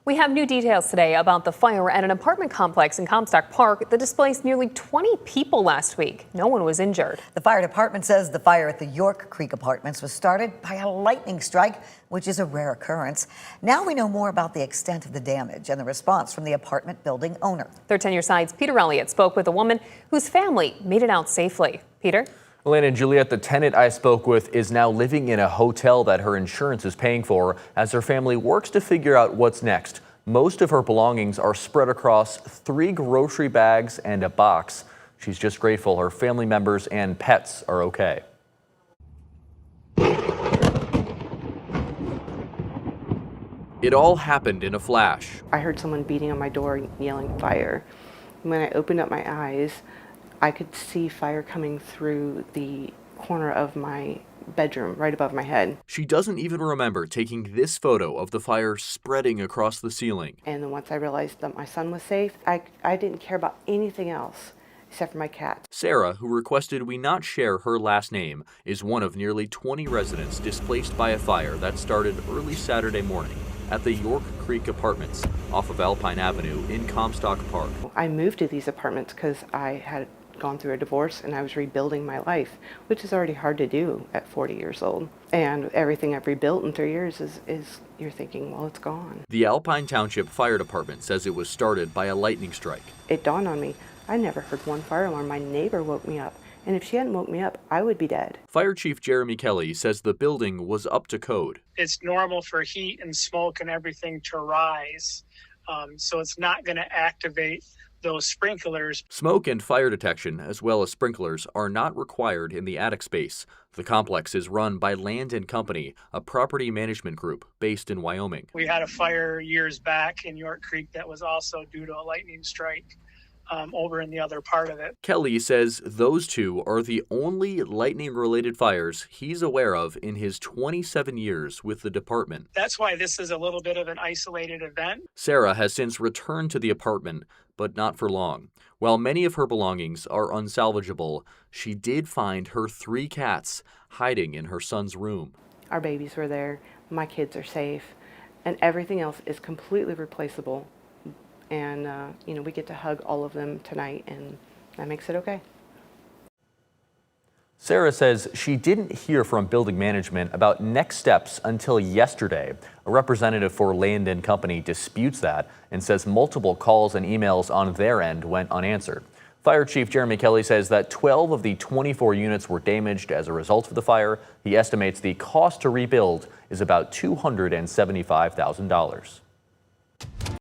We have new details today about the fire at an apartment complex in Comstock Park that displaced nearly 20 people last week. No one was injured. The fire department says the fire at the York Creek Apartments was started by a lightning strike, which is a rare occurrence. Now we know more about the extent of the damage and the response from the apartment building owner. 13 News Side's Peter Elliott spoke with a woman whose family made it out safely. Peter? Elaine and Juliet, the tenant I spoke with is now living in a hotel that her insurance is paying for as her family works to figure out what's next. Most of her belongings are spread across 3 grocery bags and a box. She's just grateful her family members and pets are okay. It all happened in a flash. I heard someone beating on my door, yelling fire. When I opened up my eyes, I could see fire coming through the corner of my bedroom, right above my head. She doesn't even remember taking this photo of the fire spreading across the ceiling. And then once I realized that my son was safe, I didn't care about anything else except for my cat. Sarah, who requested we not share her last name, is one of nearly 20 residents displaced by a fire that started early Saturday morning at the York Creek Apartments off of Alpine Avenue in Comstock Park. I moved to these apartments because I had gone through a divorce and I was rebuilding my life, which is already hard to do at 40 years old. And everything I've rebuilt in 3 years is you're thinking, well, it's gone. The Alpine Township Fire Department says it was started by a lightning strike. It dawned on me, I never heard one fire alarm. My neighbor woke me up, and if she hadn't woke me up, I would be dead. Fire Chief Jeremy Kelly says the building was up to code. It's normal for heat and smoke and everything to rise, so it's not going to activate those sprinklers. Smoke and fire detection, as well as sprinklers, are not required in the attic space. The complex is run by Land & Company, a property management group based in Wyoming. We had a fire years back in York Creek that was also due to a lightning strike over in the other part of it. Kelly says those two are the only lightning-related fires he's aware of in his 27 years with the department. That's why this is a little bit of an isolated event. Sarah has since returned to the apartment, but not for long. While many of her belongings are unsalvageable, she did find her 3 cats hiding in her son's room. Our babies were there, my kids are safe, and everything else is completely replaceable. And, we get to hug all of them tonight, and that makes it okay. Sarah says she didn't hear from building management about next steps until yesterday. A representative for Land & Company disputes that and says multiple calls and emails on their end went unanswered. Fire Chief Jeremy Kelly says that 12 of the 24 units were damaged as a result of the fire. He estimates the cost to rebuild is about $275,000.